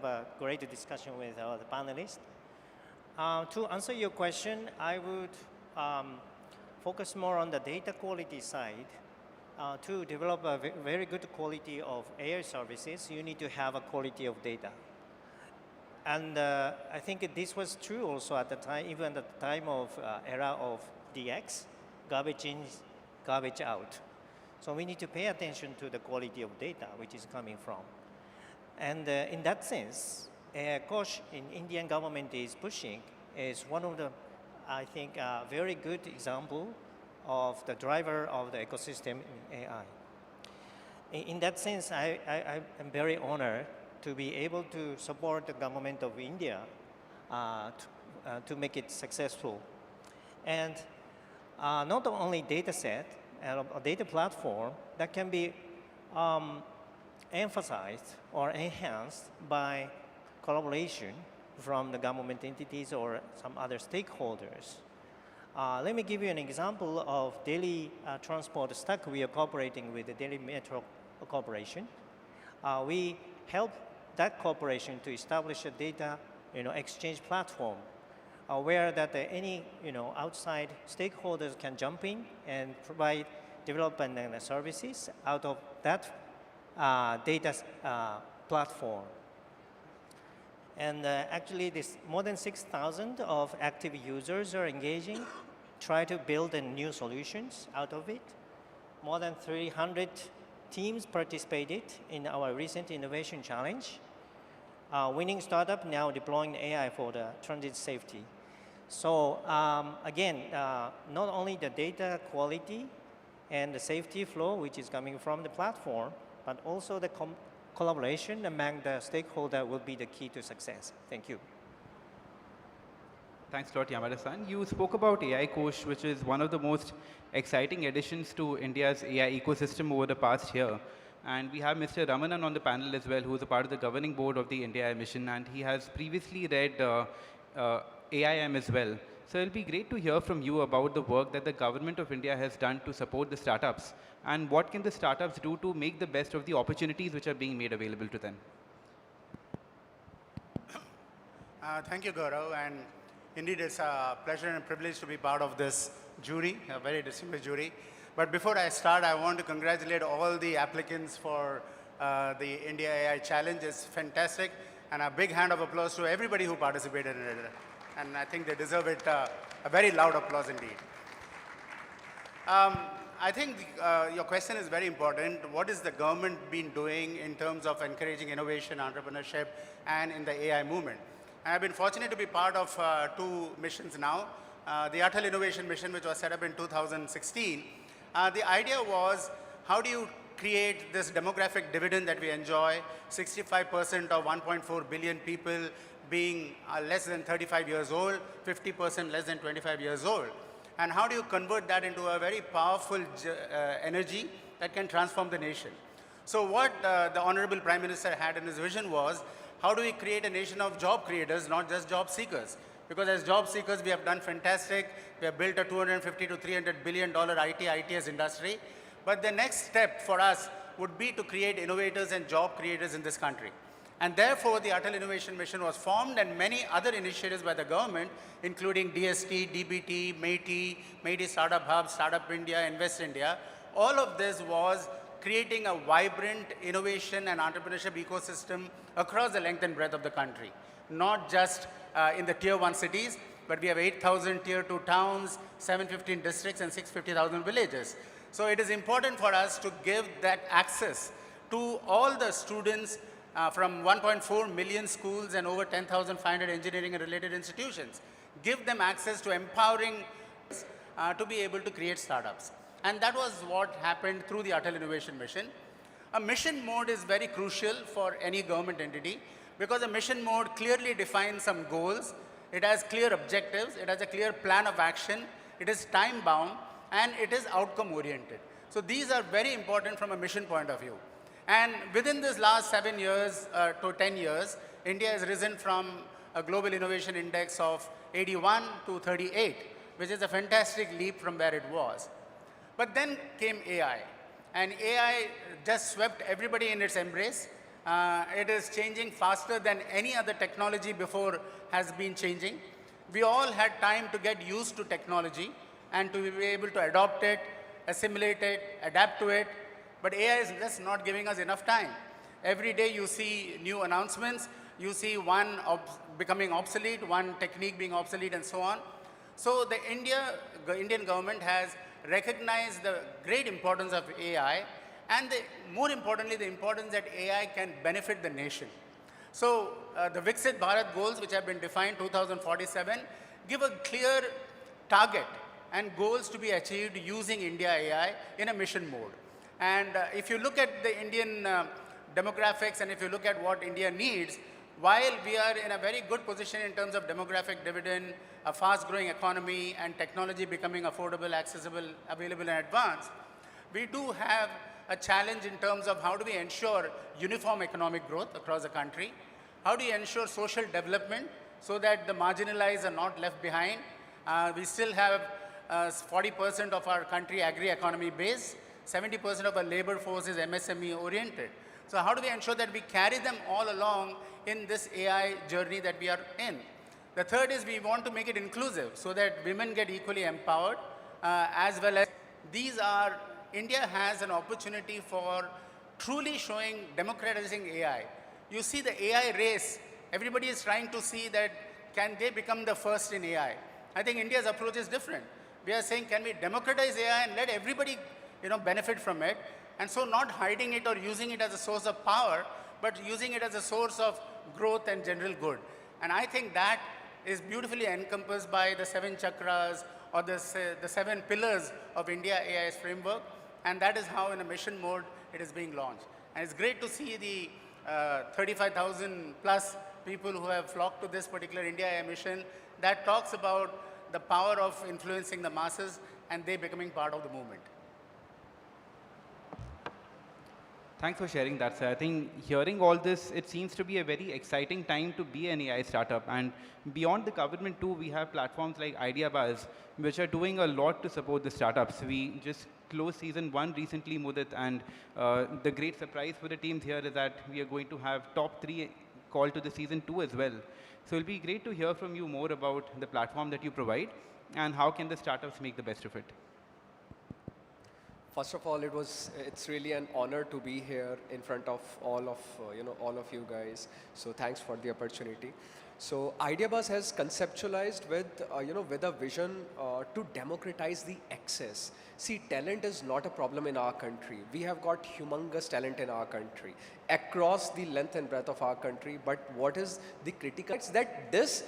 have a great discussion with the panelists. To answer your question, I would focus more on the data quality side. To develop a very good quality of AI services, you need to have a quality of data. And I think this was true also at the time, even at the time of era of DX, garbage in, garbage out. So we need to pay attention to the quality of data which is coming from. And in that sense, Kosh in Indian government is pushing is one of the, I think, very good example of the driver of the ecosystem in AI. In that sense, I am very honored to be able to support the government of India to make it successful. And not only data set and a data platform that can be emphasized or enhanced by collaboration from the government entities or some other stakeholders. Let me give you an example of Delhi transport stack. We are cooperating with the Delhi Metro Corporation. We help that corporation to establish a data exchange platform where that any outside stakeholders can jump in and provide development and services out of that data platform. And actually, this more than 6,000 of active users are engaging, try to build new solutions out of it. More than 300 teams participated in our recent innovation challenge. Winning startup now deploying AI for the transit safety. So again, not only the data quality and the safety flow, which is coming from the platform, but also the collaboration among the stakeholder will be the key to success. Thank you. Thanks a lot, Yamada-san. You spoke about AI Kosh, which is one of the most exciting additions to India's AI ecosystem over the past year. And we have Mr. Ramanan on the panel as well, who is a part of the governing board of the India AI mission, and he has previously read AIM as well. So it'll be great to hear from you about the work that the government of India has done to support the startups, and what can the startups do to make the best of the opportunities which are being made available to them. Thank you, Gaurav. And indeed, it's a pleasure and a privilege to be part of this jury, a very distinguished jury. But before I start, I want to congratulate all the applicants for the India AI Challenge. It's fantastic. And a big hand of applause to everybody who participated in it. And I think they deserve it, a very loud applause indeed. I think your question is very important. What is the government been doing in terms of encouraging innovation, entrepreneurship, and in the AI movement? And I've been fortunate to be part of two missions now. The Atal Innovation Mission, which was set up in 2016. The idea was, how do you create this demographic dividend that we enjoy, 65% of 1.4 billion people being less than 35 years old, 50% less than 25 years old. And how do you convert that into a very powerful energy that can transform the nation? So what the Honorable Prime Minister had in his vision was, how do we create a nation of job creators, not just job seekers? Because as job seekers, we have done fantastic. We have built a $250 to $300 billion ITS industry. But the next step for us would be to create innovators and job creators in this country. And therefore, the Atal Innovation Mission was formed, and many other initiatives by the government, including DST, DBT, MeitY Startup Hub, Startup India, Invest India. All of this was creating a vibrant innovation and entrepreneurship ecosystem across the length and breadth of the country. Not just in the tier 1 cities, but we have 8,000 tier 2 towns, 715 districts, and 650,000 villages. So it is important for us to give that access to all the students from 1.4 million schools and over 10,500 engineering and related institutions. Give them access to empowering to be able to create startups. And that was what happened through the Atal Innovation Mission. A mission mode is very crucial for any government entity, because a mission mode clearly defines some goals. It has clear objectives. It has a clear plan of action. It is time-bound, and it is outcome-oriented. So these are very important from a mission point of view. And within this last 7 years to 10 years, India has risen from a global innovation index of 81 to 38, which is a fantastic leap from where it was. But then came AI. And AI just swept everybody in its embrace. It is changing faster than any other technology before has been changing. We all had time to get used to technology and to be able to adopt it, assimilate it, adapt to it. But AI is just not giving us enough time. Every day you see new announcements, you see one becoming obsolete, one technique being obsolete, and so on. So the Indian government has recognized the great importance of AI, and more importantly, the importance that AI can benefit the nation. So the Viksit Bharat goals, which have been defined 2047, give a clear target and goals to be achieved using India AI in a mission mode. And if you look at the Indian demographics and if you look at what India needs, while we are in a very good position in terms of demographic dividend, a fast-growing economy, and technology becoming affordable, accessible, available, and advanced, we do have a challenge in terms of how do we ensure uniform economic growth across the country, how do you ensure social development so that the marginalized are not left behind. We still have 40% of our country agri-economy base, 70% of our labor force is MSME oriented. So how do we ensure that we carry them all along in this AI journey that we are in? The third is we want to make it inclusive so that women get equally empowered as well as India has an opportunity for truly showing democratizing AI. You see the AI race, everybody is trying to see that can they become the first in AI. I think India's approach is different. We are saying can we democratize AI and let everybody benefit from it, and so not hiding it or using it as a source of power, but using it as a source of growth and general good. And I think that is beautifully encompassed by the 7 chakras or the 7 pillars of India AI's framework, and that is how in a mission mode it is being launched. And it's great to see the 35,000 plus people who have flocked to this particular India AI mission that talks about the power of influencing the masses and they becoming part of the movement. Thanks for sharing that, sir. I think hearing all this, it seems to be a very exciting time to be an AI startup. And beyond the government too, we have platforms like IdeaBuzz, which are doing a lot to support the startups. We just closed season 1 recently, Mudit, and the great surprise for the teams here is that we are going to have top 3 call to the season 2 as well. So it'll be great to hear from you more about the platform that you provide and how can the startups make the best of it. First of all, it's really an honor to be here in front of all of you guys. So thanks for the opportunity. So IdeaBuzz has conceptualized with a vision to democratize the access. See, talent is not a problem in our country. We have got humongous talent in our country across the length and breadth of our country. But what is the critical? It's that this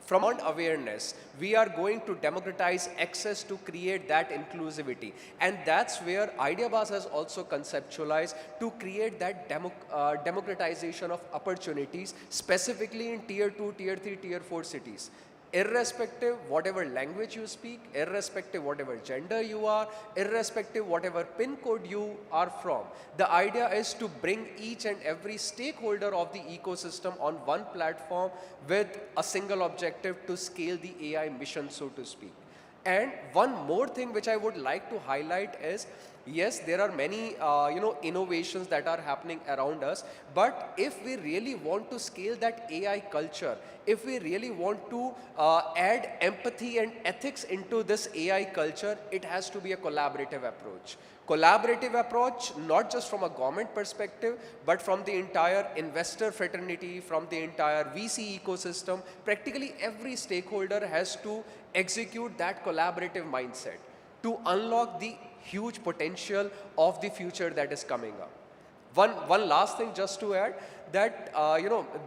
from awareness, we are going to democratize access to create that inclusivity. And that's where IdeaBuzz has also conceptualized to create that democratization of opportunities, specifically in tier 2, tier 3, tier 4 cities. Irrespective whatever language you speak, irrespective whatever gender you are, irrespective whatever pin code you are from, the idea is to bring each and every stakeholder of the ecosystem on one platform with a single objective to scale the AI mission, so to speak. And one more thing which I would like to highlight is, yes, there are many innovations that are happening around us, but if we really want to scale that AI culture, if we really want to add empathy and ethics into this AI culture, it has to be a collaborative approach. Collaborative approach, not just from a government perspective, but from the entire investor fraternity, from the entire VC ecosystem. Practically every stakeholder has to execute that collaborative mindset to unlock the huge potential of the future that is coming up. One last thing just to add, that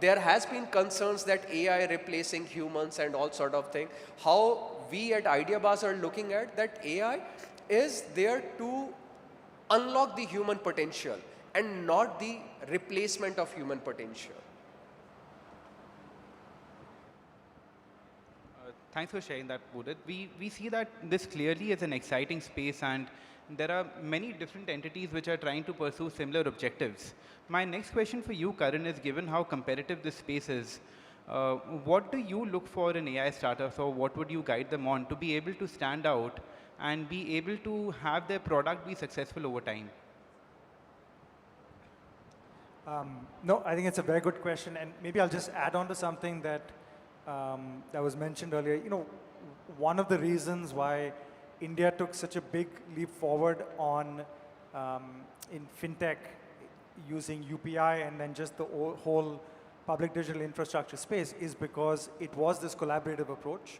there has been concerns that AI replacing humans and all sort of thing. How we at IdeaBuzz are looking at that AI is there to unlock the human potential and not the replacement of human potential. Thanks for sharing that, Mudit. We see that this clearly is an exciting space and there are many different entities which are trying to pursue similar objectives. My next question for you, Karan, is given how competitive this space is, what do you look for in AI startups, or what would you guide them on to be able to stand out and be able to have their product be successful over time? No, I think it's a very good question, and maybe I'll just add on to something that that was mentioned earlier. You know, one of the reasons why India took such a big leap forward on in fintech using UPI and then just the whole public digital infrastructure space is because it was this collaborative approach,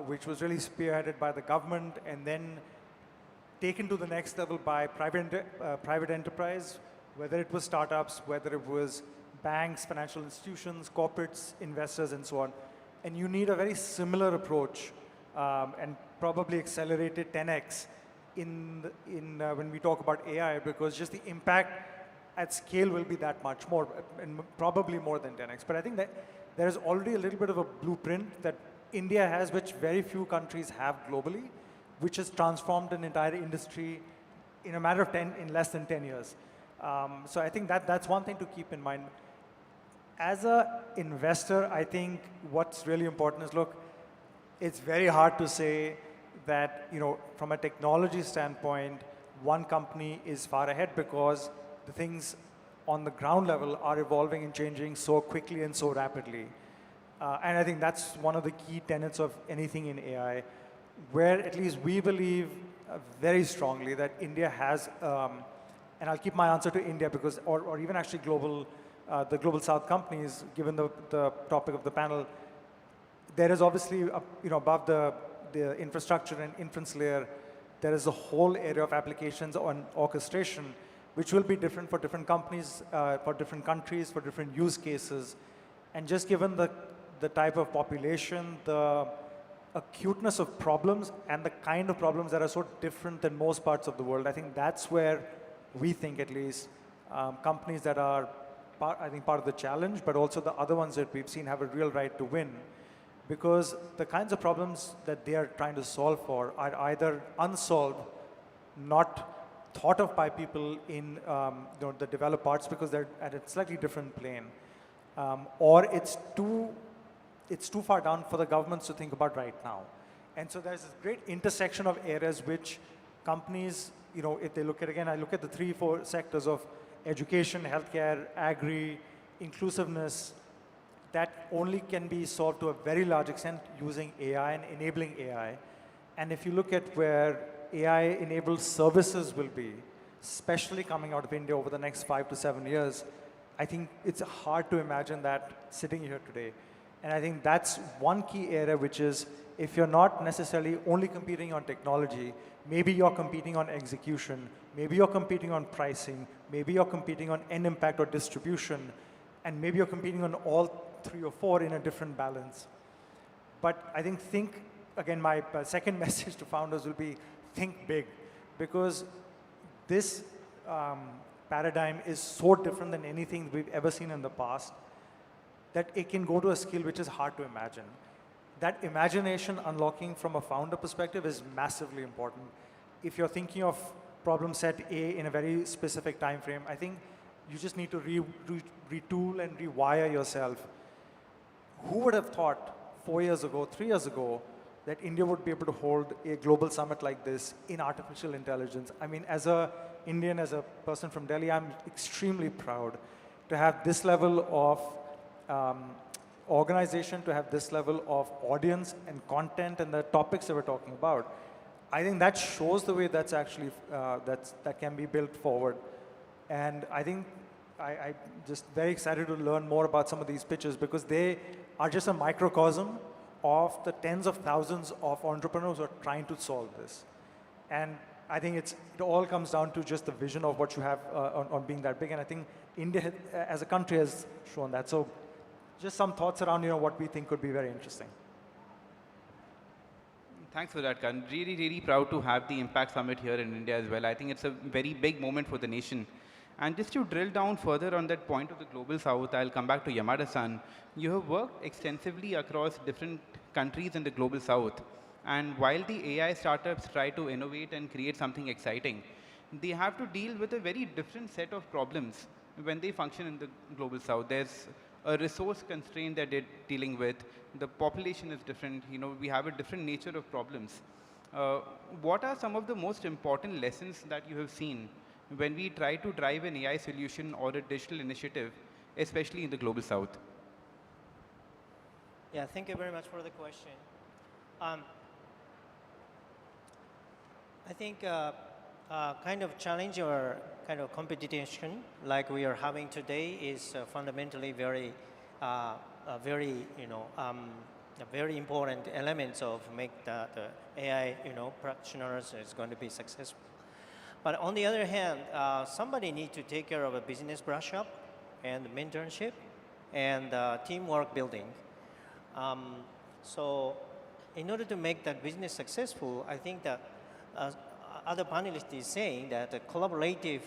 which was really spearheaded by the government and then taken to the next level by private enterprise, whether it was startups, whether it was banks, financial institutions, corporates, investors, and so on. And you need a very similar approach and probably accelerated 10x when we talk about AI, because just the impact at scale will be that much more, and probably more than 10x. But I think that there is already a little bit of a blueprint that India has, which very few countries have globally, which has transformed an entire industry in a matter of in less than 10 years. So I think that's one thing to keep in mind. As an investor, I think what's really important is, look, it's very hard to say that, you know, from a technology standpoint, one company is far ahead because the things on the ground level are evolving and changing so quickly and so rapidly. And I think that's one of the key tenets of anything in AI, where at least we believe very strongly that India has, and I'll keep my answer to India because, or even actually global, the global South companies, given the topic of the panel, there is obviously, you know, above the infrastructure and inference layer, there is a whole area of applications on orchestration, which will be different for different companies, for different countries, for different use cases. And just given the type of population, the acuteness of problems, and the kind of problems that are so different than most parts of the world, I think that's where we think, at least, companies that are, I think, part of the challenge, but also the other ones that we've seen have a real right to win. Because the kinds of problems that they are trying to solve for are either unsolved, not thought of by people in the developed parts because they're at a slightly different plane, or it's too far down for the governments to think about right now. And so there's this great intersection of areas which companies, you know, if they look at, again, I look at the 3-4 sectors of education, healthcare, agri, inclusiveness, that only can be solved to a very large extent using AI and enabling AI. And if you look at where AI-enabled services will be, especially coming out of India over the next 5 to 7 years, I think it's hard to imagine that sitting here today. And I think that's one key area, which is if you're not necessarily only competing on technology, maybe you're competing on execution, maybe you're competing on pricing, maybe you're competing on end impact or distribution, and maybe you're competing on all 3 or 4 in a different balance. But I think, again, my second message to founders will be think big, because this paradigm is so different than anything we've ever seen in the past that it can go to a scale which is hard to imagine. That imagination unlocking from a founder perspective is massively important. If you're thinking of problem set A in a very specific time frame, I think you just need to retool and rewire yourself. Who would have thought 4 years ago, 3 years ago, that India would be able to hold a global summit like this in artificial intelligence? I mean, as an Indian, as a person from Delhi, I'm extremely proud to have this level of organization, to have this level of audience and content and the topics that we're talking about. I think that shows the way that's actually, that can be built forward. And I think I'm just very excited to learn more about some of these pitches, because they are just a microcosm of the tens of thousands of entrepreneurs who are trying to solve this. And I think it all comes down to just the vision of what you have on being that big. And I think India as a country has shown that. So just some thoughts around, you know, what we think could be very interesting. Thanks for that, Karan. Really, really proud to have the Impact Summit here in India as well. I think it's a very big moment for the nation. And just to drill down further on that point of the Global South, I'll come back to Yamada-san. You have worked extensively across different countries in the Global South. And while the AI startups try to innovate and create something exciting, they have to deal with a very different set of problems when they function in the Global South. There's a resource constraint that they're dealing with. The population is different. You know, we have a different nature of problems. What are some of the most important lessons that you have seen when we try to drive an AI solution or a digital initiative, especially in the global south? Yeah, thank you very much for the question. I think kind of challenge or kind of competition like we are having today is fundamentally very, a very important elements of make the AI, practitioners is going to be successful. But on the other hand, somebody needs to take care of a business brush up and mentorship and teamwork building. So in order to make that business successful, I think that other panelists is saying that a collaborative,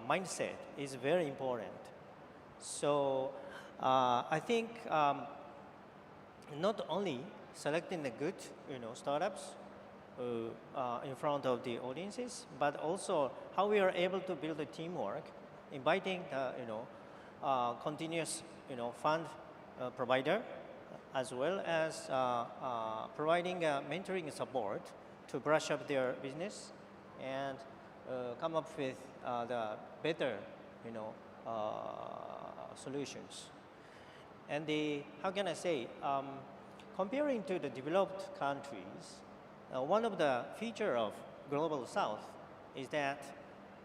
mindset is very important. So I think not only selecting the good, startups in front of the audiences, but also how we are able to build a teamwork, inviting continuous, fund provider, as well as providing mentoring support to brush up their business and come up with the better, solutions. And how can I say, comparing to the developed countries, one of the feature of Global South is that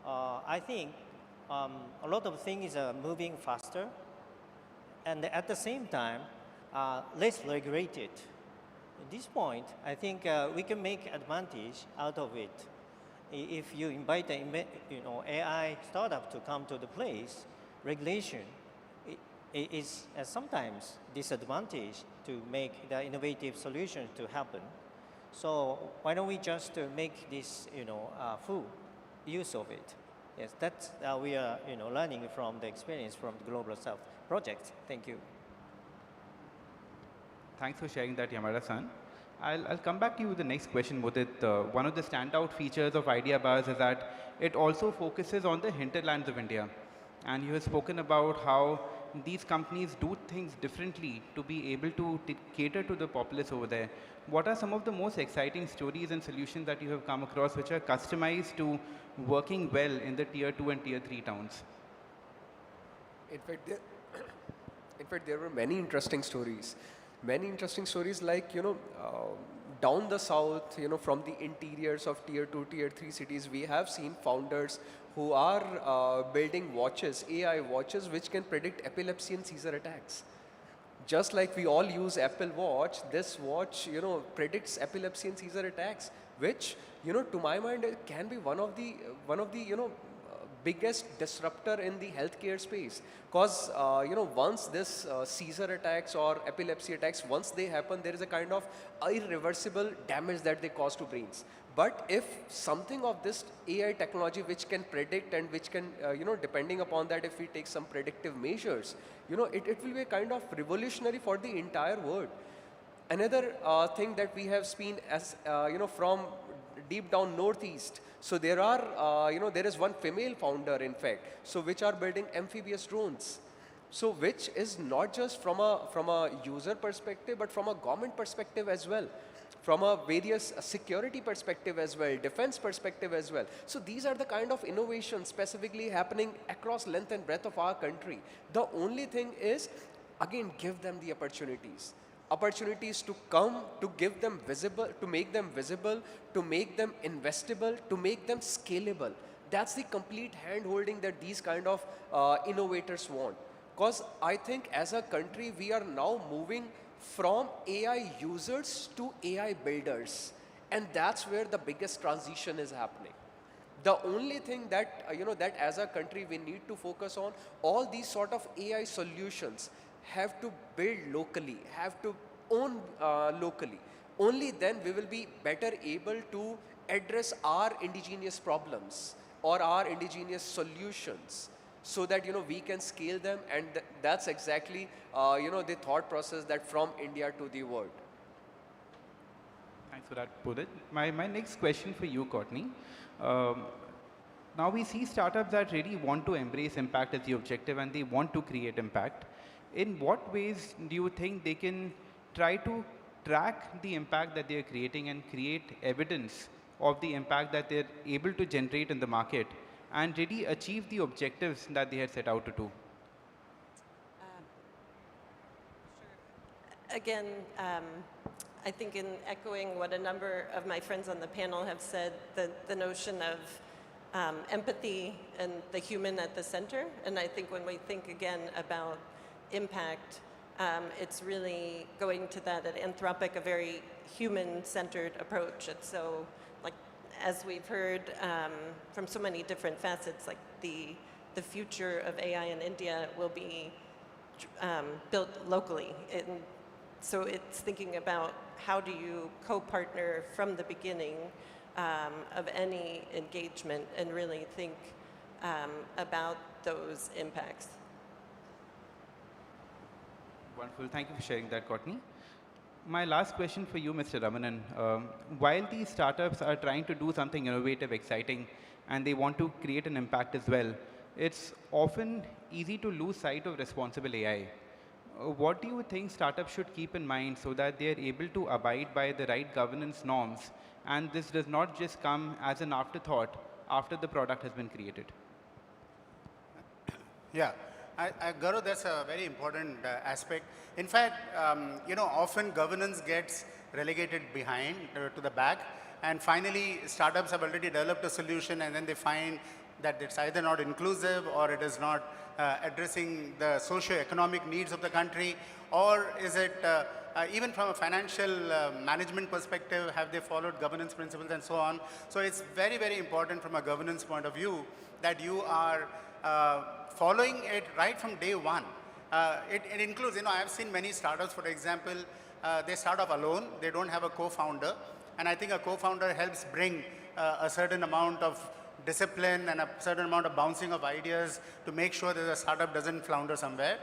I think a lot of things are moving faster and at the same time less regulated. At this point, I think we can make advantage out of it. If you invite an AI startup to come to the place, regulation is sometimes disadvantage to make the innovative solutions to happen. So why don't we just make this, full use of it? Yes, that's we are, learning from the experience from the Global South project. Thank you. Thanks for sharing that, Yamada-san. I'll come back to you with the next question, Mudit. One of the standout features of Idea Buzz is that it also focuses on the hinterlands of India. And you have spoken about how these companies do things differently to be able to cater to the populace over there. What are some of the most exciting stories and solutions that you have come across which are customized to working well in the tier 2 and tier 3 towns? In fact, there were many interesting stories. Many interesting stories like, down the south, from the interiors of tier 2, tier 3 cities, we have seen founders who are building watches, AI watches, which can predict epilepsy and seizure attacks. Just like we all use Apple Watch, this watch, predicts epilepsy and seizure attacks, which, to my mind, it can be one of the, biggest disruptor in the healthcare space. Because, once this seizure attacks or epilepsy attacks, once they happen, there is a kind of irreversible damage that they cause to brains. But if something of this AI technology which can predict and which can, depending upon that, if we take some predictive measures, it will be a kind of revolutionary for the entire world. Another thing that we have seen as, from deep down northeast. So there are, there is one female founder, in fact, so which are building amphibious drones. So which is not just from a user perspective, but from a government perspective as well, from a various security perspective as well, defense perspective as well. So these are the kind of innovations specifically happening across length and breadth of our country. The only thing is, again, give them the opportunities. Opportunities to come, to give them visible, to make them visible, to make them investable, to make them scalable. That's the complete hand-holding that these kind of innovators want. Because I think as a country, we are now moving from AI users to AI builders. And that's where the biggest transition is happening. The only thing that, that as a country we need to focus on, all these sort of AI solutions have to build locally, have to own locally. Only then we will be better able to address our indigenous problems or our indigenous solutions so that, we can scale them, and that's exactly, the thought process that from India to the world. Thanks for that, Pudit. My next question for you, Courtney. Now we see startups that really want to embrace impact as the objective and they want to create impact. In what ways do you think they can try to track the impact that they are creating and create evidence of the impact that they're able to generate in the market and really achieve the objectives that they had set out to do? Again, I think in echoing what a number of my friends on the panel have said, the notion of empathy and the human at the center. And I think when we think again about impact, it's really going to that at Anthropic, a very human-centered approach. And so, like, as we've heard from so many different facets, like the future of AI in India will be built locally. And so it's thinking about how do you co-partner from the beginning of any engagement and really think about those impacts. Wonderful. Thank you for sharing that, Courtney. My last question for you, Mr. Ramanan. While these startups are trying to do something innovative, exciting, and they want to create an impact as well, it's often easy to lose sight of responsible AI. What do you think startups should keep in mind so that they are able to abide by the right governance norms and this does not just come as an afterthought after the product has been created? Yeah, Gaurav, that's a very important aspect. In fact, often governance gets relegated behind to the back, and finally startups have already developed a solution and then they find that it's either not inclusive or it is not addressing the socio-economic needs of the country, or is it, even from a financial management perspective, have they followed governance principles and so on. So it's very, very important from a governance point of view that you are following it right from day one. It includes, I've seen many startups, for example, they start off alone, they don't have a co-founder, and I think a co-founder helps bring a certain amount of discipline and a certain amount of bouncing of ideas to make sure that the startup doesn't flounder somewhere.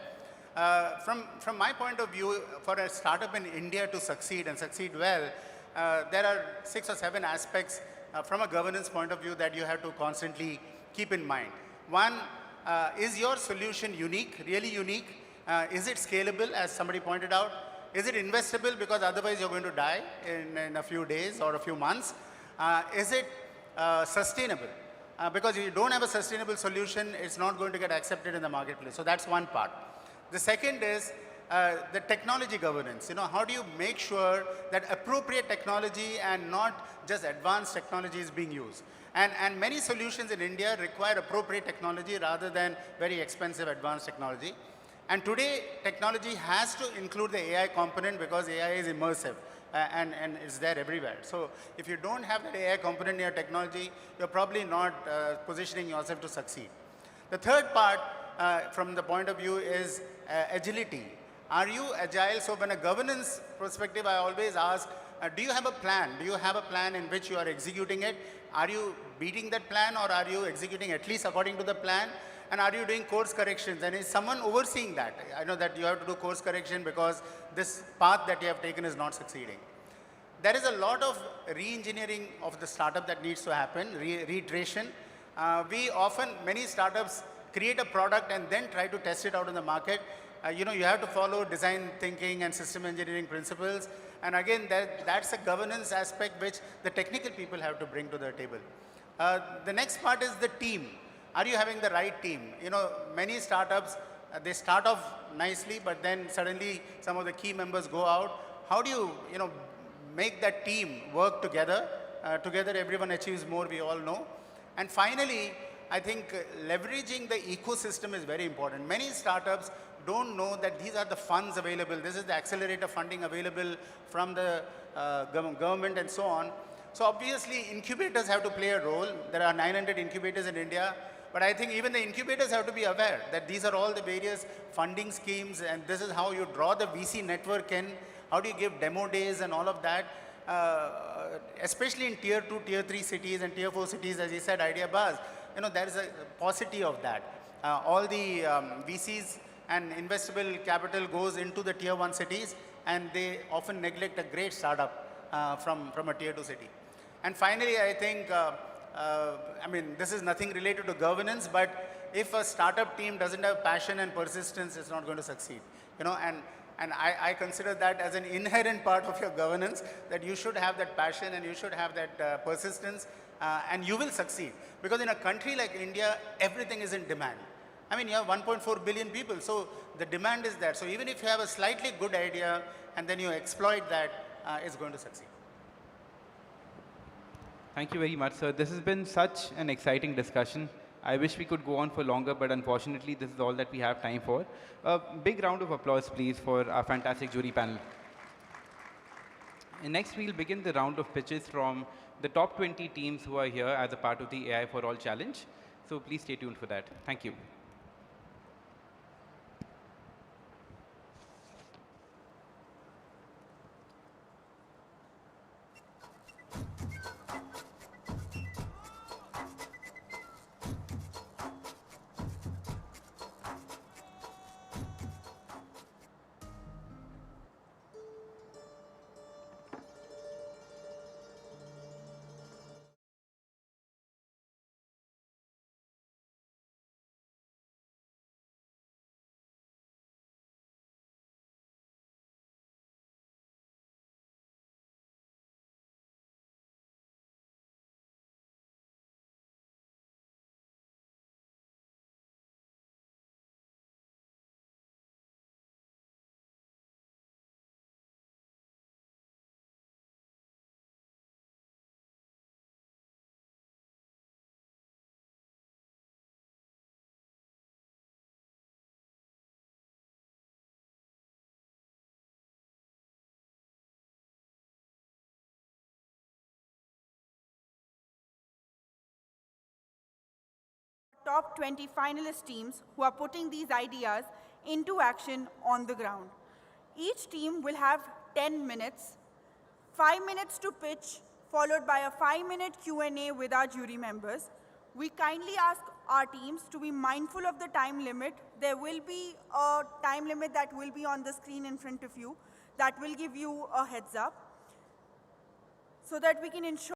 From my point of view, for a startup in India to succeed and succeed well, there are 6 or 7 aspects from a governance point of view that you have to constantly keep in mind. One, is your solution unique, really unique? Is it scalable, as somebody pointed out? Is it investable, because otherwise you're going to die in a few days or a few months? Is it sustainable? Because if you don't have a sustainable solution, it's not going to get accepted in the marketplace. So that's one part. The second is the technology governance. How do you make sure that appropriate technology and not just advanced technology is being used? And many solutions in India require appropriate technology rather than very expensive advanced technology. And today, technology has to include the AI component because AI is immersive. And it's there everywhere. So if you don't have that AI component in your technology, you're probably not positioning yourself to succeed. The third part, from the point of view, is agility. Are you agile? So from a governance perspective, I always ask, do you have a plan? Do you have a plan in which you are executing it? Are you beating that plan, or are you executing at least according to the plan? And are you doing course corrections? And is someone overseeing that? I know that you have to do course correction because this path that you have taken is not succeeding. There is a lot of re-engineering of the startup that needs to happen, reiteration. Many startups create a product and then try to test it out in the market. You have to follow design thinking and system engineering principles. And again, that's a governance aspect which the technical people have to bring to the table. The next part is the team. Are you having the right team? Many startups, they start off nicely, but then suddenly some of the key members go out. How do you, make that team work together? Together everyone achieves more, we all know. And finally, I think leveraging the ecosystem is very important. Many startups don't know that these are the funds available. This is the accelerator funding available from the government and so on. So obviously, incubators have to play a role. There are 900 incubators in India. But I think even the incubators have to be aware that these are all the various funding schemes, and this is how you draw the VC network in. How do you give demo days and all of that? Especially in tier 2, tier 3 cities and tier 4 cities, as you said, IdeaBuzz, there is a paucity of that. All the VCs and investable capital goes into the tier 1 cities, and they often neglect a great startup from a tier 2 city. And finally, I think, this is nothing related to governance, but if a startup team doesn't have passion and persistence, it's not going to succeed. And I consider that as an inherent part of your governance, that you should have that passion and you should have that persistence, and you will succeed. Because in a country like India, everything is in demand. I mean, you have 1.4 billion people, so the demand is there. So even if you have a slightly good idea and then you exploit that, it's going to succeed. Thank you very much, sir. This has been such an exciting discussion. I wish we could go on for longer, but unfortunately, this is all that we have time for. A big round of applause, please, for our fantastic jury panel. And next, we'll begin the round of pitches from the top 20 teams who are here as a part of the AI for All Challenge. So please stay tuned for that. Thank you. Top 20 finalist teams who are putting these ideas into action on the ground. Each team will have 10 minutes, 5 minutes to pitch, followed by a 5-minute Q&A with our jury members. We kindly ask our teams to be mindful of the time limit. There will be a time limit that will be on the screen in front of you that will give you a heads up so that we can ensure